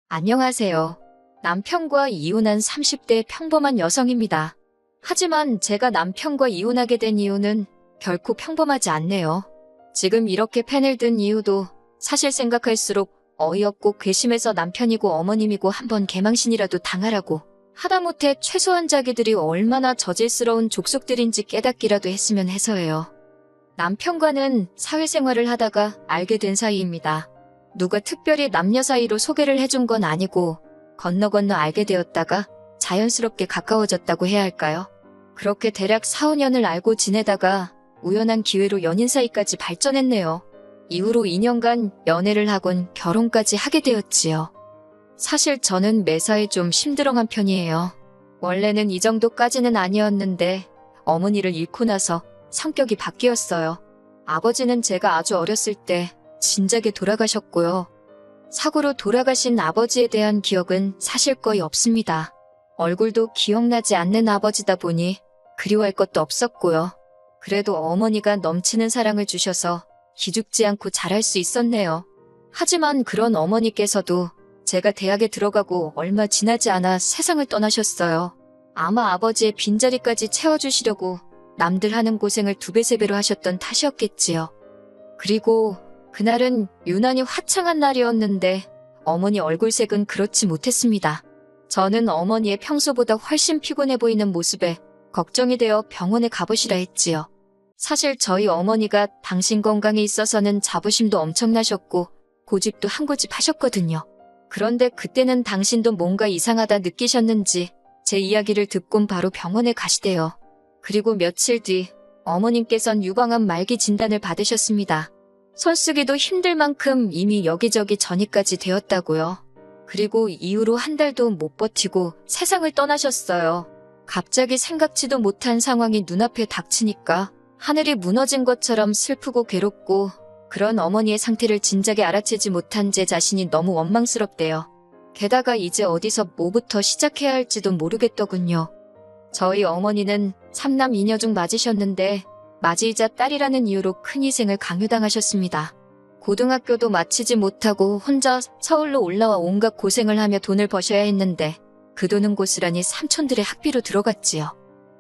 안녕하세요. 남편과 이혼한 30대 평범한 여성입니다. 하지만 제가 남편과 이혼하게 된 이유는 결코 평범하지 않네요. 지금 이렇게 펜을 든 이유도 사실 생각할수록 어이없고 괘씸해서 남편이고 어머님이고 한번 개망신이라도 당하라고 하다못해 최소한 자기들이 얼마나 저질스러운 족속들인지 깨닫기라도 했으면 해서예요. 남편과는 사회생활을 하다가 알게 된 사이입니다. 누가 특별히 남녀 사이로 소개를 해준 건 아니고 건너 알게 되었다가 자연스럽게 가까워졌다고 해야 할까요? 그렇게 대략 4, 5년을 알고 지내다가 우연한 기회로 연인 사이까지 발전했네요. 이후로 2년간 연애를 하곤 결혼까지 하게 되었지요. 사실 저는 매사에 좀 심드렁한 편이에요. 원래는 이 정도까지는 아니었는데 어머니를 잃고 나서 성격이 바뀌었어요. 아버지는 제가 아주 어렸을 때 진작에 돌아가셨고요. 사고로 돌아가신 아버지에 대한 기억은 사실 거의 없습니다. 얼굴도 기억나지 않는 아버지다 보니 그리워할 것도 없었고요. 그래도 어머니가 넘치는 사랑을 주셔서 기죽지 않고 잘할 수 있었네요. 하지만 그런 어머니께서도 제가 대학에 들어가고 얼마 지나지 않아 세상을 떠나셨어요. 아마 아버지의 빈자리까지 채워주시려고 남들 하는 고생을 2배, 3배로 하셨던 탓이었겠지요. 그리고 그날은 유난히 화창한 날이었는데 어머니 얼굴색은 그렇지 못했습니다. 저는 어머니의 평소보다 훨씬 피곤해 보이는 모습에 걱정이 되어 병원에 가보시라 했지요. 사실 저희 어머니가 당신 건강에 있어서는 자부심도 엄청나셨고 고집도 한 고집 하셨거든요. 그런데 그때는 당신도 뭔가 이상하다 느끼셨는지 제 이야기를 듣곤 바로 병원에 가시대요. 그리고 며칠 뒤 어머님께선 유방암 말기 진단을 받으셨습니다. 손쓰기도 힘들 만큼 이미 여기저기 전이까지 되었다고요. 그리고 이후로 한 달도 못 버티고 세상을 떠나셨어요. 갑자기 생각지도 못한 상황이 눈앞에 닥치니까 하늘이 무너진 것처럼 슬프고 괴롭고 그런 어머니의 상태를 진작에 알아채지 못한 제 자신이 너무 원망스럽대요. 게다가 이제 어디서 뭐부터 시작해야 할지도 모르겠더군요. 저희 어머니는 3남 2녀 중 맞으셨는데 맞이이자 딸이라는 이유로 큰 희생을 강요당하셨습니다. 고등학교도 마치지 못하고 혼자 서울로 올라와 온갖 고생을 하며 돈을 버셔야 했는데 그 돈은 고스란히 삼촌들의 학비로 들어갔지요.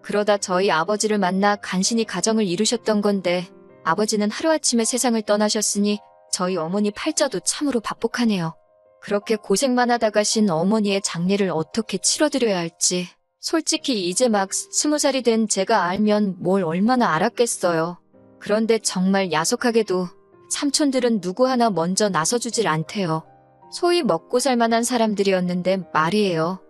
그러다 저희 아버지를 만나 간신히 가정을 이루셨던 건데 아버지는 하루아침에 세상을 떠나셨으니 저희 어머니 팔자도 참으로 박복하네요. 그렇게 고생만 하다 가신 어머니의 장례를 어떻게 치러드려야 할지 솔직히 이제 막 20살이 된 제가 알면 뭘 얼마나 알았겠어요. 그런데 정말 야속하게도 삼촌들은 누구 하나 먼저 나서주질 않대요. 소위 먹고 살만한 사람들이었는데 말이에요.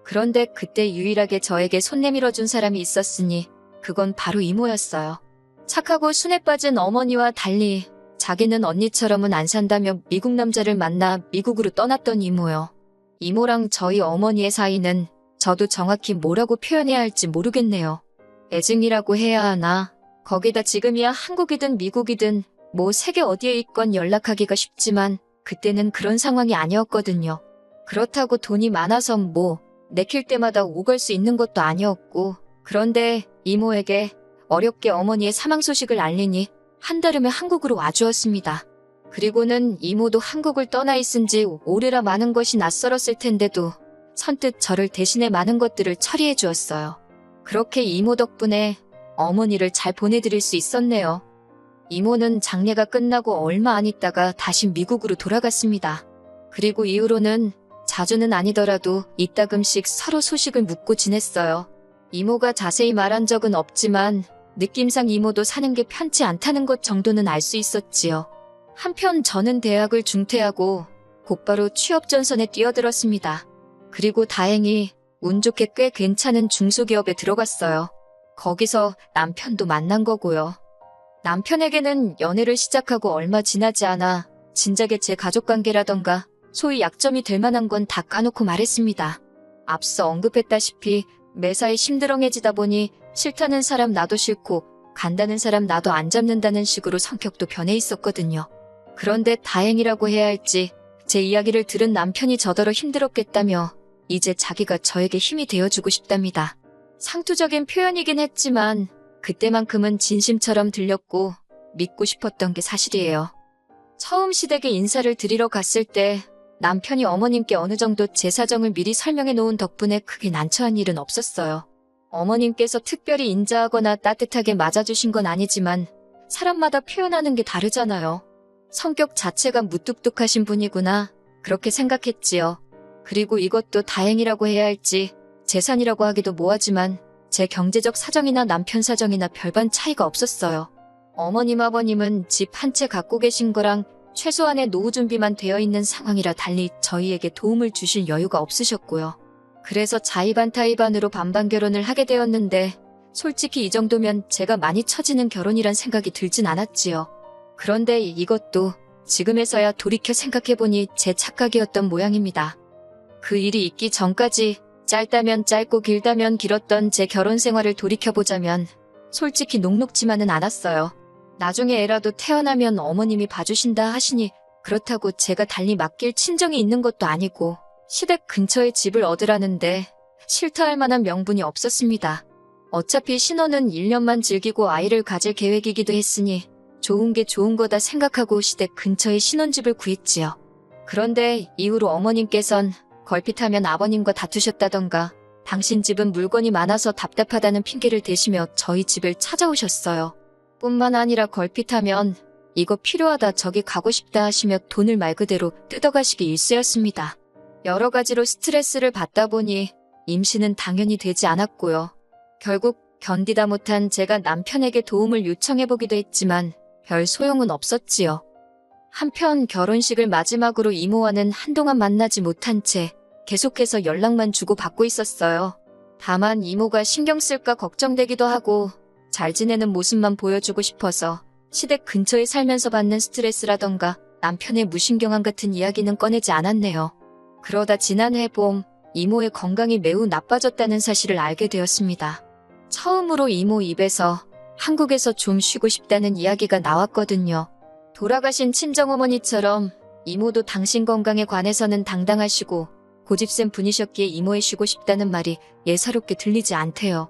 그런데 그때 유일하게 저에게 손 내밀어준 사람이 있었으니 그건 바로 이모였어요. 착하고 순에 빠진 어머니와 달리 자기는 언니처럼은 안 산다며 미국 남자를 만나 미국으로 떠났던 이모요. 이모랑 저희 어머니의 사이는 저도 정확히 뭐라고 표현해야 할지 모르겠네요. 애증이라고 해야 하나? 거기다 지금이야 한국이든 미국이든 뭐 세계 어디에 있건 연락하기가 쉽지만 그때는 그런 상황이 아니었거든요. 그렇다고 돈이 많아서 뭐 내킬 때마다 오갈 수 있는 것도 아니었고 그런데 이모에게 어렵게 어머니의 사망 소식을 알리니 한달음에 한국으로 와주었습니다. 그리고는 이모도 한국을 떠나 있은 지 오래라 많은 것이 낯설었을 텐데도 선뜻 저를 대신해 많은 것들을 처리해 주었어요. 그렇게 이모 덕분에 어머니를 잘 보내드릴 수 있었네요. 이모는 장례가 끝나고 얼마 안 있다가 다시 미국으로 돌아갔습니다. 그리고 이후로는 자주는 아니더라도 이따금씩 서로 소식을 묻고 지냈어요. 이모가 자세히 말한 적은 없지만 느낌상 이모도 사는 게 편치 않다는 것 정도는 알 수 있었지요. 한편 저는 대학을 중퇴하고 곧바로 취업 전선에 뛰어들었습니다. 그리고 다행히 운 좋게 꽤 괜찮은 중소기업에 들어갔어요. 거기서 남편도 만난 거고요. 남편에게는 연애를 시작하고 얼마 지나지 않아 진작에 제 가족관계라던가 소위 약점이 될 만한 건 다 까놓고 말했습니다. 앞서 언급했다시피 매사에 심드렁해지다 보니 싫다는 사람 나도 싫고 간다는 사람 나도 안 잡는다는 식으로 성격도 변해 있었거든요. 그런데 다행이라고 해야 할지 제 이야기를 들은 남편이 저더러 힘들었겠다며 이제 자기가 저에게 힘이 되어주고 싶답니다. 상투적인 표현이긴 했지만 그때만큼은 진심처럼 들렸고 믿고 싶었던 게 사실이에요. 처음 시댁에 인사를 드리러 갔을 때 남편이 어머님께 어느 정도 제 사정을 미리 설명해 놓은 덕분에 크게 난처한 일은 없었어요. 어머님께서 특별히 인자하거나 따뜻하게 맞아주신 건 아니지만 사람마다 표현하는 게 다르잖아요. 성격 자체가 무뚝뚝하신 분이구나 그렇게 생각했지요. 그리고 이것도 다행이라고 해야 할지 재산이라고 하기도 뭐하지만 제 경제적 사정이나 남편 사정이나 별반 차이가 없었어요. 어머님 아버님은 집 한 채 갖고 계신 거랑 최소한의 노후 준비만 되어 있는 상황이라 달리 저희에게 도움을 주실 여유가 없으셨고요. 그래서 자의반타의반으로 반반 결혼을 하게 되었는데 솔직히 이 정도면 제가 많이 처지는 결혼이란 생각이 들진 않았지요. 그런데 이것도 지금에서야 돌이켜 생각해보니 제 착각이었던 모양입니다. 그 일이 있기 전까지 짧다면 짧고 길다면 길었던 제 결혼 생활을 돌이켜보자면 솔직히 녹록지만은 않았어요. 나중에 애라도 태어나면 어머님이 봐주신다 하시니 그렇다고 제가 달리 맡길 친정이 있는 것도 아니고 시댁 근처에 집을 얻으라는데 싫다 할 만한 명분이 없었습니다. 어차피 신혼은 1년만 즐기고 아이를 가질 계획이기도 했으니 좋은 게 좋은 거다 생각하고 시댁 근처에 신혼집을 구했지요. 그런데 이후로 어머님께선 걸핏하면 아버님과 다투셨다던가 당신 집은 물건이 많아서 답답하다는 핑계를 대시며 저희 집을 찾아오셨어요. 뿐만 아니라 걸핏하면 이거 필요하다 저기 가고 싶다 하시며 돈을 말 그대로 뜯어가시기 일쑤였습니다. 여러 가지로 스트레스를 받다 보니 임신은 당연히 되지 않았고요. 결국 견디다 못한 제가 남편에게 도움을 요청해보기도 했지만 별 소용은 없었지요. 한편 결혼식을 마지막으로 이모와는 한동안 만나지 못한 채 계속해서 연락만 주고받고 있었어요. 다만 이모가 신경 쓸까 걱정되기도 하고 잘 지내는 모습만 보여주고 싶어서 시댁 근처에 살면서 받는 스트레스라던가 남편의 무신경함 같은 이야기는 꺼내지 않았네요. 그러다 지난해 봄 이모의 건강이 매우 나빠졌다는 사실을 알게 되었습니다. 처음으로 이모 입에서 한국에서 좀 쉬고 싶다는 이야기가 나왔거든요. 돌아가신 친정어머니처럼 이모도 당신 건강에 관해서는 당당하시고 고집센 분이셨기에 이모에 쉬고 싶다는 말이 예사롭게 들리지 않대요.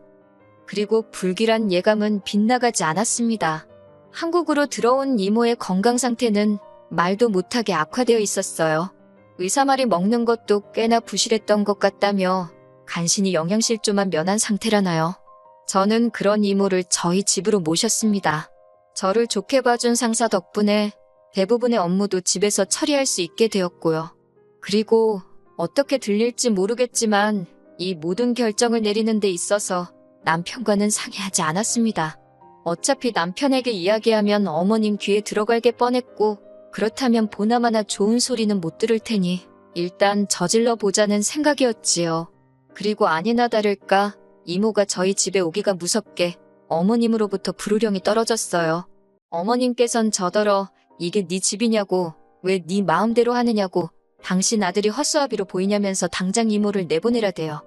그리고 불길한 예감은 빗나가지 않았습니다. 한국으로 들어온 이모의 건강 상태는 말도 못하게 악화되어 있었어요. 의사 말이 먹는 것도 꽤나 부실했던 것 같다며 간신히 영양실조만 면한 상태라나요. 저는 그런 이모를 저희 집으로 모셨습니다. 저를 좋게 봐준 상사 덕분에 대부분의 업무도 집에서 처리할 수 있게 되었고요. 그리고 어떻게 들릴지 모르겠지만 이 모든 결정을 내리는 데 있어서 남편과는 상의하지 않았습니다. 어차피 남편에게 이야기하면 어머님 귀에 들어갈 게 뻔했고 그렇다면 보나마나 좋은 소리는 못 들을 테니 일단 저질러 보자는 생각이었지요. 그리고 아니나 다를까 이모가 저희 집에 오기가 무섭게 어머님으로부터 불호령이 떨어졌어요. 어머님께선 저더러 이게 네 집이냐고 왜 네 마음대로 하느냐고 당신 아들이 헛수아비로 보이냐면서 당장 이모를 내보내라대요.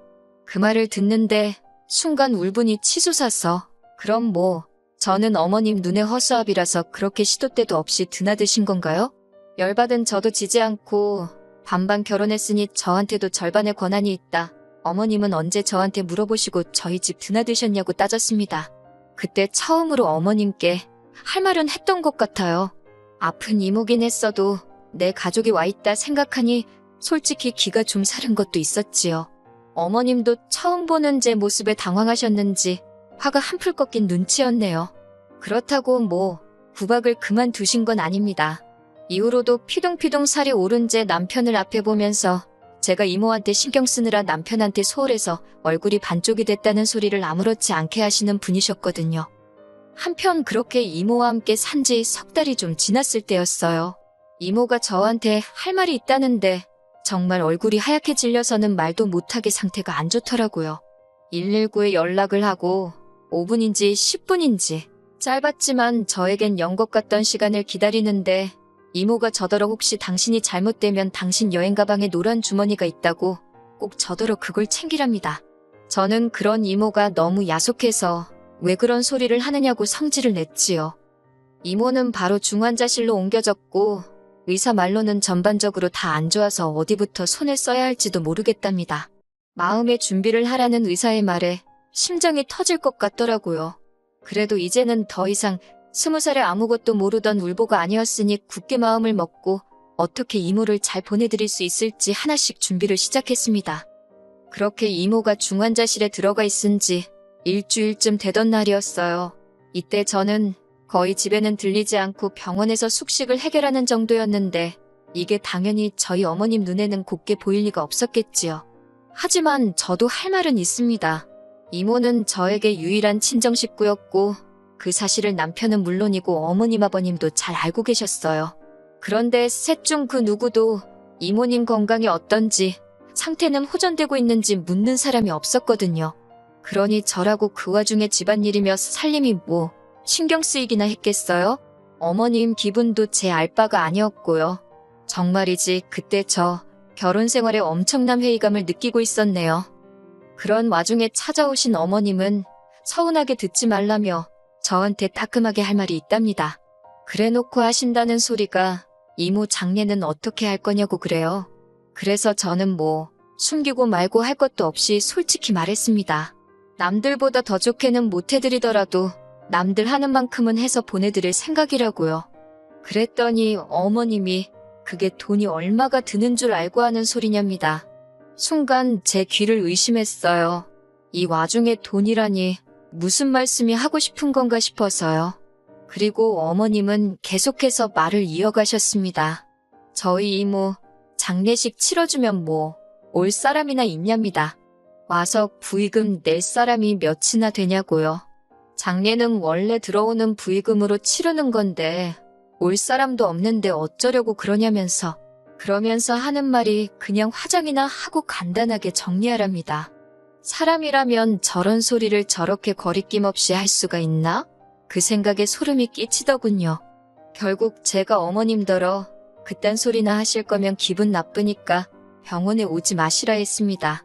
그 말을 듣는데 순간 울분이 치솟아서 그럼 뭐 저는 어머님 눈에 허수아비라서 그렇게 시도 때도 없이 드나드신 건가요? 열받은 저도 지지 않고 반반 결혼했으니 저한테도 절반의 권한이 있다. 어머님은 언제 저한테 물어보시고 저희 집 드나드셨냐고 따졌습니다. 그때 처음으로 어머님께 할 말은 했던 것 같아요. 아픈 이모긴 했어도 내 가족이 와있다 생각하니 솔직히 기가 좀 사른 것도 있었지요. 어머님도 처음 보는 제 모습에 당황하셨는지 화가 한풀 꺾인 눈치였네요. 그렇다고 뭐 구박을 그만두신 건 아닙니다. 이후로도 피둥피둥 살이 오른 제 남편을 앞에 보면서 제가 이모한테 신경 쓰느라 남편한테 소홀해서 얼굴이 반쪽이 됐다는 소리를 아무렇지 않게 하시는 분이셨거든요. 한편 그렇게 이모와 함께 산지 석 달이 좀 지났을 때였어요. 이모가 저한테 할 말이 있다는데 정말 얼굴이 하얗게 질려서는 말도 못하게 상태가 안 좋더라고요. 119에 연락을 하고 5분인지 10분인지 짧았지만 저에겐 연것 같던 시간을 기다리는데 이모가 저더러 혹시 당신이 잘못되면 당신 여행 가방에 노란 주머니가 있다고 꼭 저더러 그걸 챙기랍니다. 저는 그런 이모가 너무 야속해서 왜 그런 소리를 하느냐고 성질을 냈지요. 이모는 바로 중환자실로 옮겨졌고 의사 말로는 전반적으로 다 안 좋아서 어디부터 손을 써야 할지도 모르겠답니다. 마음의 준비를 하라는 의사의 말에 심장이 터질 것 같더라고요. 그래도 이제는 더 이상 20살에 아무것도 모르던 울보가 아니었으니 굳게 마음을 먹고 어떻게 이모를 잘 보내드릴 수 있을지 하나씩 준비를 시작했습니다. 그렇게 이모가 중환자실에 들어가 있은 지 일주일쯤 되던 날이었어요. 이때 저는 거의 집에는 들리지 않고 병원에서 숙식을 해결하는 정도였는데 이게 당연히 저희 어머님 눈에는 곱게 보일 리가 없었겠지요. 하지만 저도 할 말은 있습니다. 이모는 저에게 유일한 친정 식구였고 그 사실을 남편은 물론이고 어머님 아버님도 잘 알고 계셨어요. 그런데 셋 중 그 누구도 이모님 건강이 어떤지 상태는 호전되고 있는지 묻는 사람이 없었거든요. 그러니 저라고 그 와중에 집안일이며 살림이 뭐 신경 쓰이기나 했겠어요? 어머님 기분도 제 알 바가 아니었고요. 정말이지 그때 저 결혼 생활에 엄청난 회의감을 느끼고 있었네요. 그런 와중에 찾아오신 어머님은 서운하게 듣지 말라며 저한테 따끔하게 할 말이 있답니다. 그래놓고 하신다는 소리가 이모 장례는 어떻게 할 거냐고 그래요. 그래서 저는 뭐 숨기고 말고 할 것도 없이 솔직히 말했습니다. 남들보다 더 좋게는 못 해드리더라도 남들 하는 만큼은 해서 보내드릴 생각이라고요. 그랬더니 어머님이 그게 돈이 얼마가 드는 줄 알고 하는 소리냐입니다. 순간 제 귀를 의심했어요. 이 와중에 돈이라니 무슨 말씀이 하고 싶은 건가 싶어서요. 그리고 어머님은 계속해서 말을 이어가셨습니다. 저희 이모 장례식 치러주면 뭐 올 사람이나 있냐입니다. 와서 부의금 낼 사람이 몇이나 되냐고요. 장례는 원래 들어오는 부의금으로 치르는 건데 올 사람도 없는데 어쩌려고 그러냐면서 그러면서 하는 말이 그냥 화장이나 하고 간단하게 정리하랍니다. 사람이라면 저런 소리를 저렇게 거리낌 없이 할 수가 있나? 그 생각에 소름이 끼치더군요. 결국 제가 어머님더러 그딴 소리나 하실 거면 기분 나쁘니까 병원에 오지 마시라 했습니다.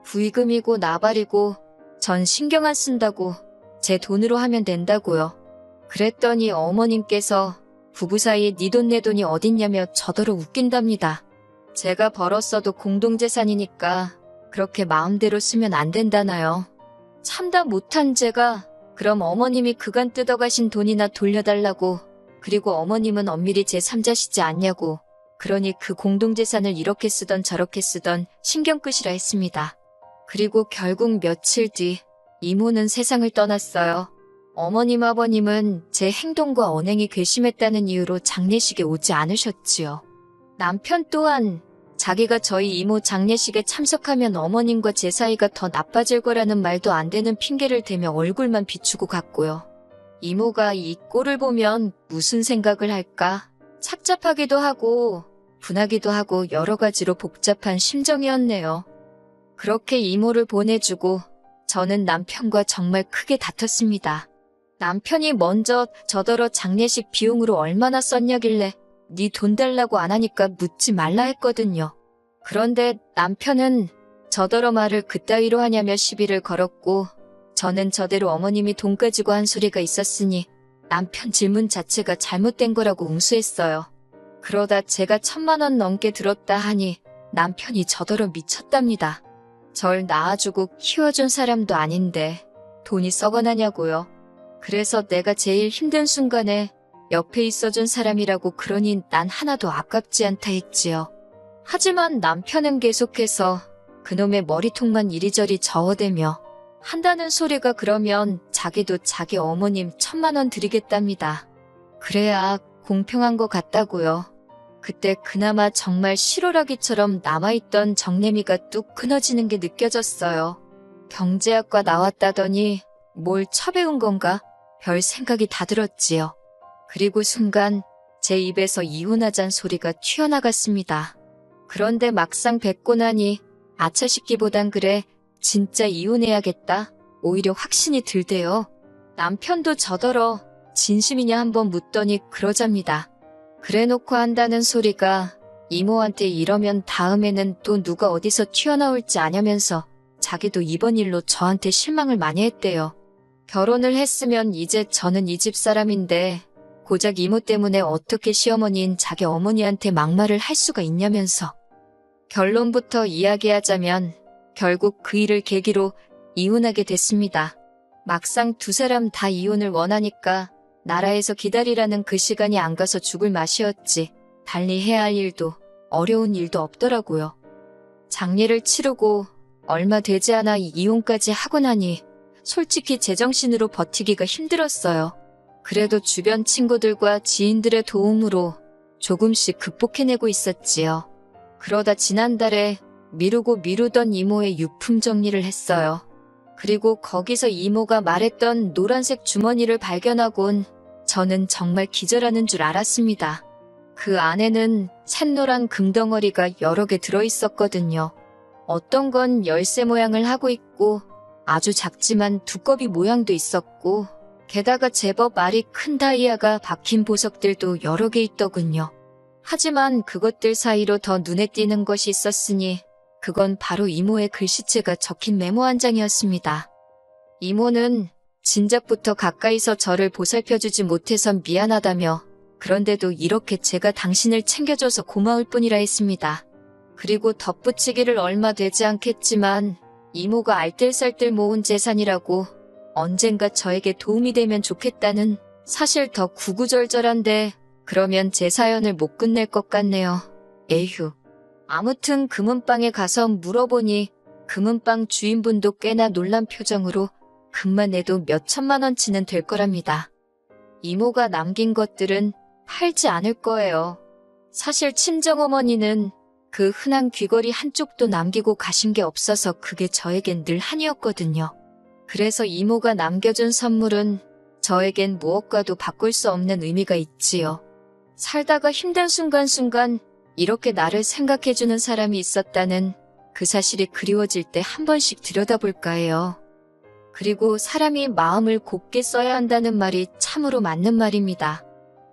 부의금이고 나발이고 전 신경 안 쓴다고 제 돈으로 하면 된다고요. 그랬더니 어머님께서 부부 사이에 네 돈 내 돈이 어딨냐며 저더러 웃긴답니다. 제가 벌었어도 공동재산이니까 그렇게 마음대로 쓰면 안 된다나요. 참다 못한 제가 그럼 어머님이 그간 뜯어가신 돈이나 돌려달라고 그리고 어머님은 엄밀히 제3자시지 않냐고 그러니 그 공동재산을 이렇게 쓰던 저렇게 쓰던 신경 끄시라 했습니다. 그리고 결국 며칠 뒤 이모는 세상을 떠났어요. 어머님 아버님은 제 행동과 언행이 괘씸했다는 이유로 장례식에 오지 않으셨지요. 남편 또한 자기가 저희 이모 장례식에 참석하면 어머님과 제 사이가 더 나빠질 거라는 말도 안 되는 핑계를 대며 얼굴만 비추고 갔고요. 이모가 이 꼴을 보면 무슨 생각을 할까? 착잡하기도 하고 분하기도 하고 여러 가지로 복잡한 심정이었네요. 그렇게 이모를 보내주고 저는 남편과 정말 크게 다퉜습니다. 남편이 먼저 저더러 장례식 비용으로 얼마나 썼냐길래 네 돈 달라고 안 하니까 묻지 말라 했거든요. 그런데 남편은 저더러 말을 그따위로 하냐며 시비를 걸었고 저는 저대로 어머님이 돈 가지고 한 소리가 있었으니 남편 질문 자체가 잘못된 거라고 응수했어요. 그러다 제가 1,000만 원 넘게 들었다 하니 남편이 저더러 미쳤답니다. 절 낳아주고 키워준 사람도 아닌데 돈이 썩어나냐고요. 그래서 내가 제일 힘든 순간에 옆에 있어준 사람이라고 그러니 난 하나도 아깝지 않다 했지요. 하지만 남편은 계속해서 그놈의 머리통만 이리저리 저어대며 한다는 소리가 그러면 자기도 자기 어머님 1,000만 원 드리겠답니다. 그래야 공평한 것 같다고요. 그때 그나마 정말 실오라기처럼 남아있던 정내미가 뚝 끊어지는 게 느껴졌어요. 경제학과 나왔다더니 뭘 처배운 건가? 별 생각이 다 들었지요. 그리고 순간 제 입에서 이혼하잔 소리가 튀어나갔습니다. 그런데 막상 뵙고 나니 아차 싶기보단 그래 진짜 이혼해야겠다. 오히려 확신이 들대요. 남편도 저더러 진심이냐 한번 묻더니 그러잡니다. 그래놓고 한다는 소리가 이모한테 이러면 다음에는 또 누가 어디서 튀어나올지 아냐면서 자기도 이번 일로 저한테 실망을 많이 했대요. 결혼을 했으면 이제 저는 이 집 사람인데 고작 이모 때문에 어떻게 시어머니인 자기 어머니한테 막말을 할 수가 있냐면서. 결론부터 이야기하자면 결국 그 일을 계기로 이혼하게 됐습니다. 막상 두 사람 다 이혼을 원하니까 나라에서 기다리라는 그 시간이 안 가서 죽을 맛이었지. 달리 해야 할 일도 어려운 일도 없더라고요. 장례를 치르고 얼마 되지 않아 이혼까지 하고 나니 솔직히 제정신으로 버티기가 힘들었어요. 그래도 주변 친구들과 지인들의 도움으로 조금씩 극복해내고 있었지요. 그러다 지난달에 미루고 미루던 이모의 유품 정리를 했어요. 그리고 거기서 이모가 말했던 노란색 주머니를 발견하곤 저는 정말 기절하는 줄 알았습니다. 그 안에는 샛노란 금덩어리가 여러 개 들어있었거든요. 어떤 건 열쇠 모양을 하고 있고 아주 작지만 두꺼비 모양도 있었고 게다가 제법 알이 큰 다이아가 박힌 보석들도 여러 개 있더군요. 하지만 그것들 사이로 더 눈에 띄는 것이 있었으니 그건 바로 이모의 글씨체가 적힌 메모 한 장이었습니다. 이모는 진작부터 가까이서 저를 보살펴주지 못해서 미안하다며 그런데도 이렇게 제가 당신을 챙겨줘서 고마울 뿐이라 했습니다. 그리고 덧붙이기를 얼마 되지 않겠지만 이모가 알뜰살뜰 모은 재산이라고 언젠가 저에게 도움이 되면 좋겠다는 사실 더 구구절절한데 그러면 제 사연을 못 끝낼 것 같네요. 에휴. 아무튼 금은방에 가서 물어보니 금은방 주인분도 꽤나 놀란 표정으로 금만 내도 몇 천만 원치는 될 거랍니다. 이모가 남긴 것들은 팔지 않을 거예요. 사실 친정어머니는 그 흔한 귀걸이 한쪽도 남기고 가신 게 없어서 그게 저에겐 늘 한이었거든요. 그래서 이모가 남겨준 선물은 저에겐 무엇과도 바꿀 수 없는 의미가 있지요. 살다가 힘든 순간순간 이렇게 나를 생각해주는 사람이 있었다는 그 사실이 그리워질 때 한 번씩 들여다볼까 해요. 그리고 사람이 마음을 곱게 써야 한다는 말이 참으로 맞는 말입니다.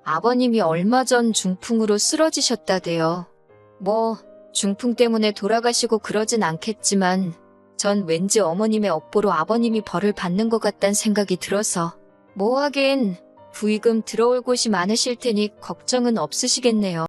아버님이 얼마 전 중풍으로 쓰러지셨다대요. 중풍 때문에 돌아가시고 그러진 않겠지만 전 왠지 어머님의 업보로 아버님이 벌을 받는 것 같단 생각이 들어서 하긴 부의금 들어올 곳이 많으실 테니 걱정은 없으시겠네요.